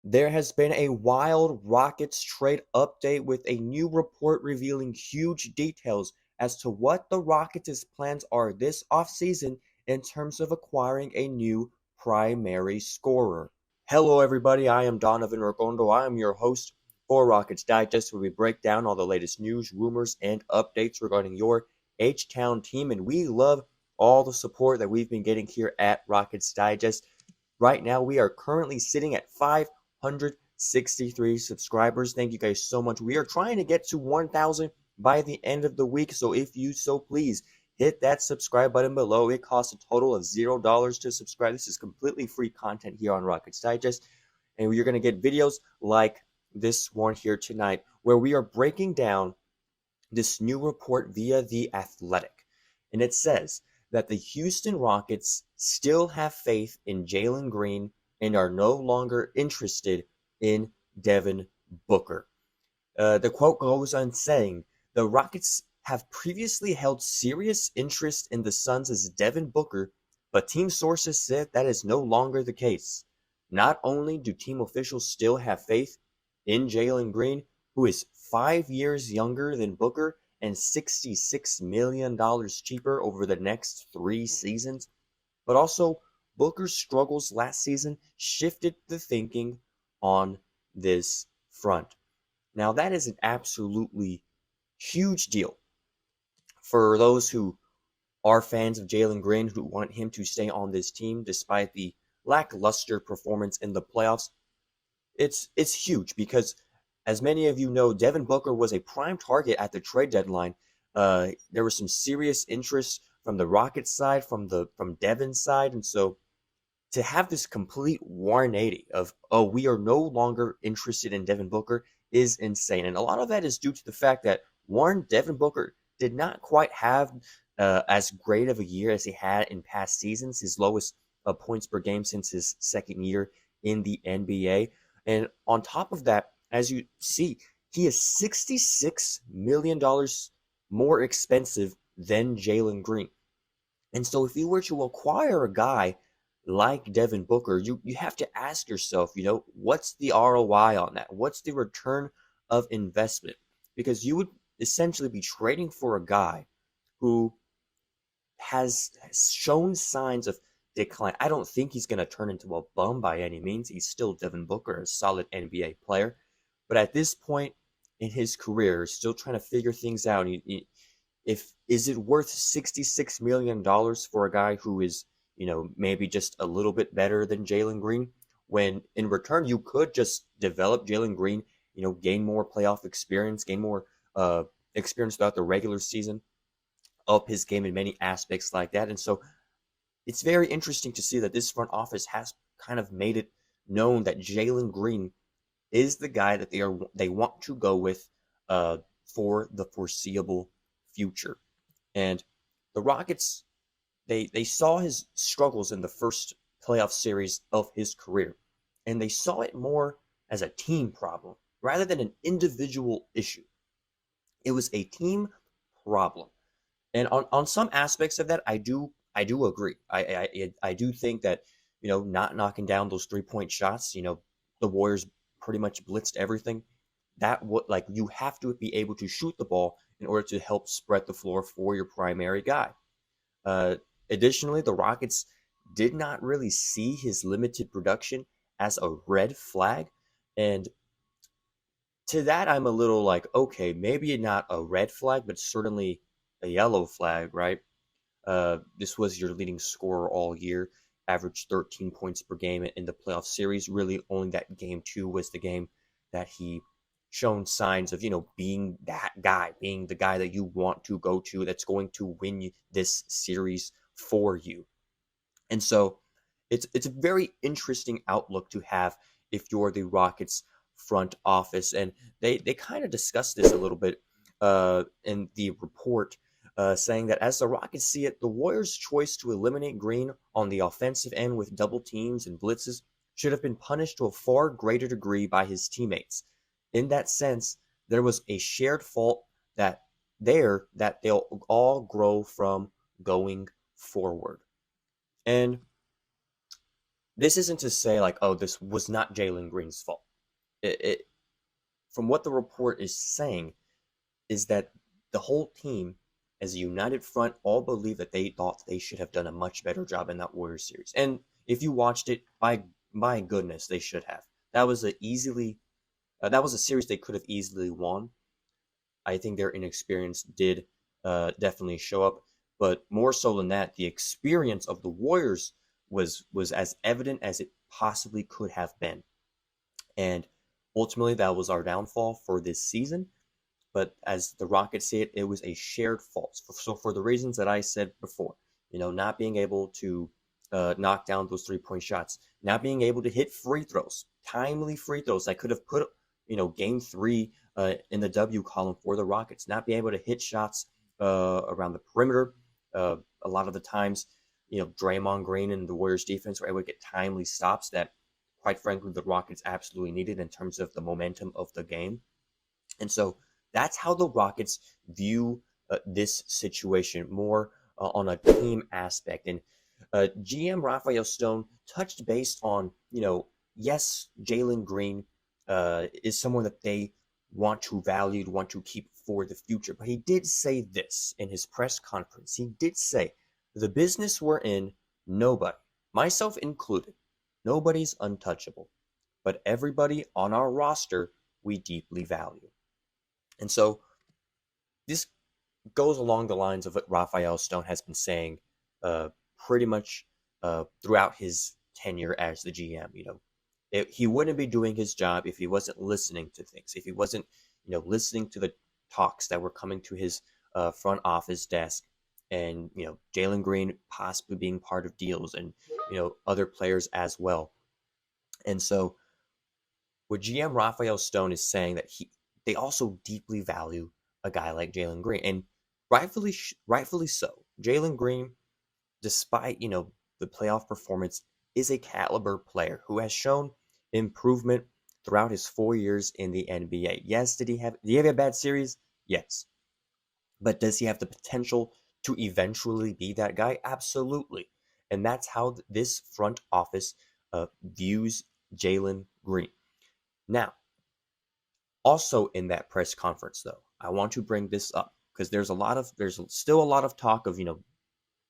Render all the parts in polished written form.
There has been a wild Rockets trade update with a new report revealing huge details as to what the Rockets' plans are this offseason in terms of acquiring a new primary scorer. Hello, everybody. I am Donovan Ricondo. I am your host for Rockets Digest, where we break down all the latest news, rumors, and updates regarding your H-Town team. And we love all the support that we've been getting here at Rockets Digest. Right now, we are currently sitting at 563 subscribers. Thank you guys so much. We are trying to get to 1,000 by the end of the week. So if you so please, hit that subscribe button below. It costs a total of $0 to subscribe. This is completely free content here on Rockets Digest. And you're going to get videos like this one here tonight, where we are breaking down this new report via The Athletic. And it says that the Houston Rockets still have faith in Jalen Green and are no longer interested in Devin Booker. The quote goes on saying, the Rockets have previously held serious interest in the Suns' Devin Booker, but team sources said that is no longer the case. Not only do team officials still have faith in Jalen Green, who is 5 years younger than Booker and $66 million cheaper over the next 3 seasons, but also Booker's struggles last season shifted the thinking on this front. Now, that is an absolutely huge deal for those who are fans of Jalen Green, who want him to stay on this team despite the lackluster performance in the playoffs. It's huge because, as many of you know, Devin Booker was a prime target at the trade deadline. There was some serious interest from the Rockets side, from Devin's side, and so to have this complete 180 of, oh, we are no longer interested in Devin Booker is insane. And a lot of that is due to the fact that, one, Devin Booker did not quite have as great of a year as he had in past seasons, his lowest points per game since his second year in the NBA. And on top of that, as you see, he is $66 million more expensive than Jalen Green. And so if you were to acquire a guy like Devin Booker, you have to ask yourself, what's the ROI on that? What's the return of investment? Because you would essentially be trading for a guy who has shown signs of decline. I don't think he's going to turn into a bum by any means. He's still Devin Booker, a solid NBA player. But at this point in his career, still trying to figure things out. Is it worth $66 million for a guy who is, maybe just a little bit better than Jalen Green, when in return you could just develop Jalen Green, gain more playoff experience, gain more experience throughout the regular season, up his game in many aspects like that. And so it's very interesting to see that this front office has kind of made it known that Jalen Green is the guy that they want to go with for the foreseeable future. And the Rockets, they saw his struggles in the first playoff series of his career, and they saw it more as a team problem rather than an individual issue. It was a team problem. And on some aspects of that, I do agree. I do think that, not knocking down those 3-point shots, the Warriors pretty much blitzed everything. That what like you have to be able to shoot the ball in order to help spread the floor for your primary guy. Uh, Additionally, the Rockets did not really see his limited production as a red flag, and to that I'm a little like, okay, maybe not a red flag, but certainly a yellow flag, right? This was your leading scorer all year, averaged 13 points per game in the playoff series. Really, only that game two was the game that he shown signs of, being that guy, being the guy that you want to go to, that's going to win you this series for you. And so it's a very interesting outlook to have if you're the Rockets front office. And they kind of discussed this a little bit in the report, saying that as the Rockets see it, the Warriors' choice to eliminate Green on the offensive end with double teams and blitzes should have been punished to a far greater degree by his teammates. In that sense, there was a shared fault that they'll all grow from going forward. And this isn't to say like, oh, this was not Jalen Green's fault. It from what the report is saying is that the whole team, as a united front, all believe that they thought they should have done a much better job in that Warriors series. And if you watched it, by my goodness, they should have. That was a series they could have easily won. I think their inexperience did definitely show up, but more so than that, the experience of the Warriors was as evident as it possibly could have been, and ultimately that was our downfall for this season. But as the Rockets say it, it was a shared fault. So for the reasons that I said before, not being able to knock down those 3-point shots, not being able to hit free throws, timely free throws that could have put, game three in the W column for the Rockets, not being able to hit shots around the perimeter. A lot of the times, Draymond Green and the Warriors defense were able to get timely stops that, quite frankly, the Rockets absolutely needed in terms of the momentum of the game. And so that's how the Rockets view this situation more on a team aspect. And GM Rafael Stone touched base on, yes, Jalen Green is someone that they want to value, want to keep for the future. But he did say this in his press conference. He did say, the business we're in, nobody, myself included, nobody's untouchable. But everybody on our roster, we deeply value. And so this goes along the lines of what Rafael Stone has been saying pretty much throughout his tenure as the GM. He wouldn't be doing his job if he wasn't listening to things, if he wasn't, listening to the talks that were coming to his front office desk, and, Jalen Green possibly being part of deals, and, other players as well. And so what GM Rafael Stone is saying that they also deeply value a guy like Jalen Green, and rightfully so. Jalen Green, despite the playoff performance, is a caliber player who has shown improvement throughout his 4 years in the NBA. Yes, did he have a bad series? Yes, but does he have the potential to eventually be that guy? Absolutely, and that's how this front office views Jalen Green. Now, also in that press conference, though, I want to bring this up because there's still a lot of talk of,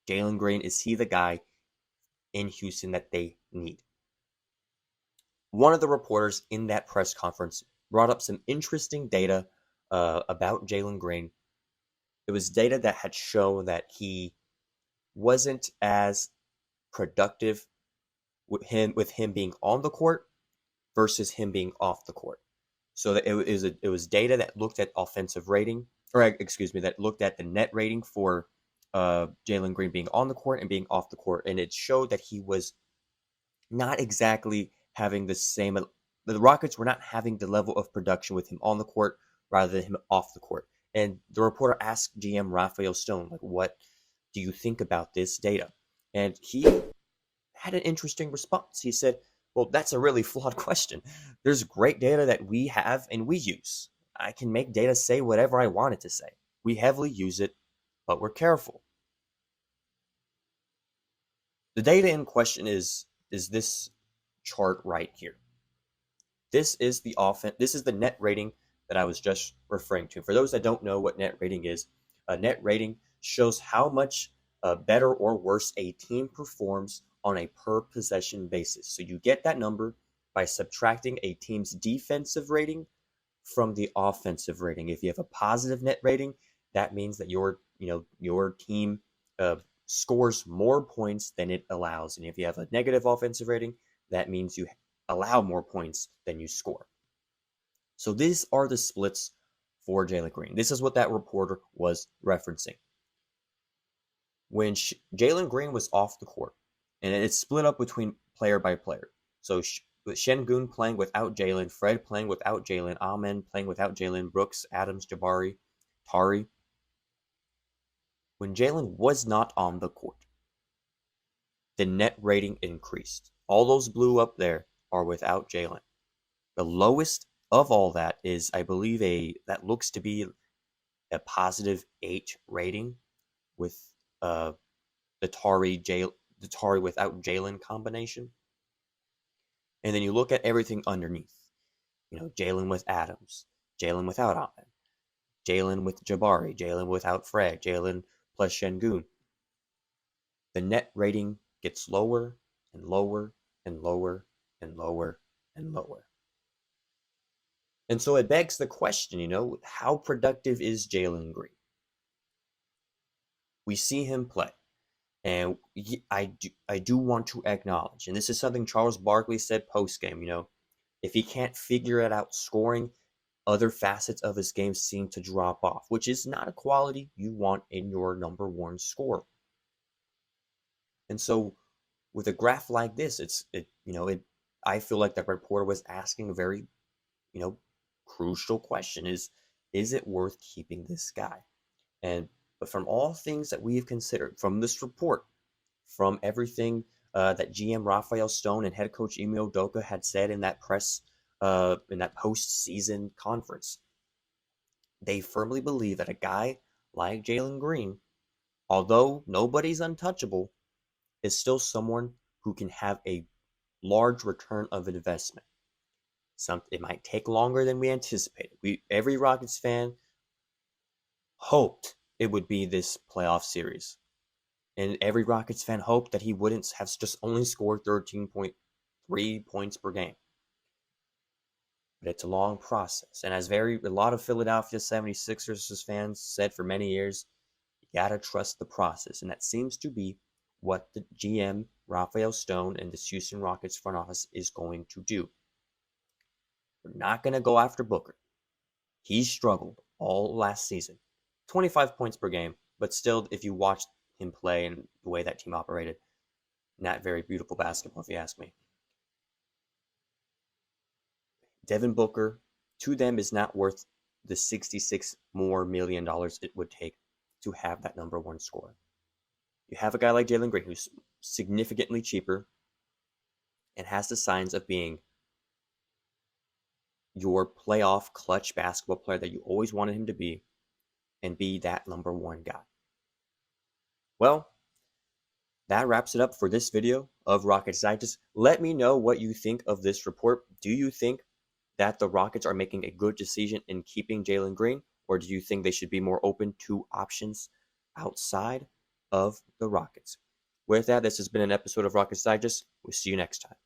Jalen Green, is he the guy in Houston that they need? One of the reporters in that press conference brought up some interesting data about Jalen Green. It was data that had shown that he wasn't as productive with him being on the court versus him being off the court. So that it was data that looked at offensive rating, or excuse me, that looked at the net rating for Jalen Green being on the court and being off the court, and it showed that he was not exactly having the same. The Rockets were not having the level of production with him on the court rather than him off the court. And the reporter asked GM Rafael Stone, like, what do you think about this data? And he had an interesting response. He said, well, that's a really flawed question. There's great data that we have and we use. I can make data say whatever I want it to say. We heavily use it, but we're careful. The data in question is this chart right here. This is the net rating that I was just referring to. For those that don't know what net rating is, a net rating shows how much better or worse a team performs on a per possession basis. So you get that number by subtracting a team's defensive rating from the offensive rating. If you have a positive net rating, that means that your team scores more points than it allows. And if you have a negative offensive rating, that means you allow more points than you score. So these are the splits for Jalen Green. This is what that reporter was referencing. When Jalen Green was off the court, and it's split up between player by player. So with Şengün playing without Jalen, Fred playing without Jalen, Amen playing without Jalen, Brooks, Adams, Jabari, Tari. When Jalen was not on the court, the net rating increased. All those blue up there are without Jalen. The lowest of all that is, I believe, that looks to be a positive 8 rating with the Tari without Jalen combination. And then you look at everything underneath. Jalen with Adams, Jalen without Alperen, Jalen with Jabari, Jalen without Fred, Jalen plus Şengün. The net rating gets lower and lower and lower and lower and lower. And so it begs the question, how productive is Jalen Green? We see him play. And I do want to acknowledge, and this is something Charles Barkley said post-game, if he can't figure it out scoring, other facets of his game seem to drop off, which is not a quality you want in your number one scorer. And so with a graph like this, I feel like that reporter was asking a very, crucial question is it worth keeping this guy? But from all things that we have considered, from this report, from everything that GM Rafael Stone and head coach Ime Udoka had said in that in that post-season conference, they firmly believe that a guy like Jalen Green, although nobody's untouchable, is still someone who can have a large return of investment. It might take longer than we anticipated. Every Rockets fan hoped it would be this playoff series. And every Rockets fan hoped that he wouldn't have just only scored 13.3 points per game. But it's a long process. And as a lot of Philadelphia 76ers fans said for many years, you gotta trust the process. And that seems to be what the GM, Rafael Stone, and the Houston Rockets front office is going to do. We're not going to go after Booker. He struggled all last season. 25 points per game, but still, if you watch him play and the way that team operated, not very beautiful basketball, if you ask me. Devin Booker, to them, is not worth the $66 million it would take to have that number one scorer. You have a guy like Jalen Green, who's significantly cheaper and has the signs of being your playoff clutch basketball player that you always wanted him to be, and be that number one guy. Well, that wraps it up for this video of Rockets Digest. Let me know what you think of this report. Do you think that the Rockets are making a good decision in keeping Jalen Green, or do you think they should be more open to options outside of the Rockets? With that, this has been an episode of Rockets Digest. We'll see you next time.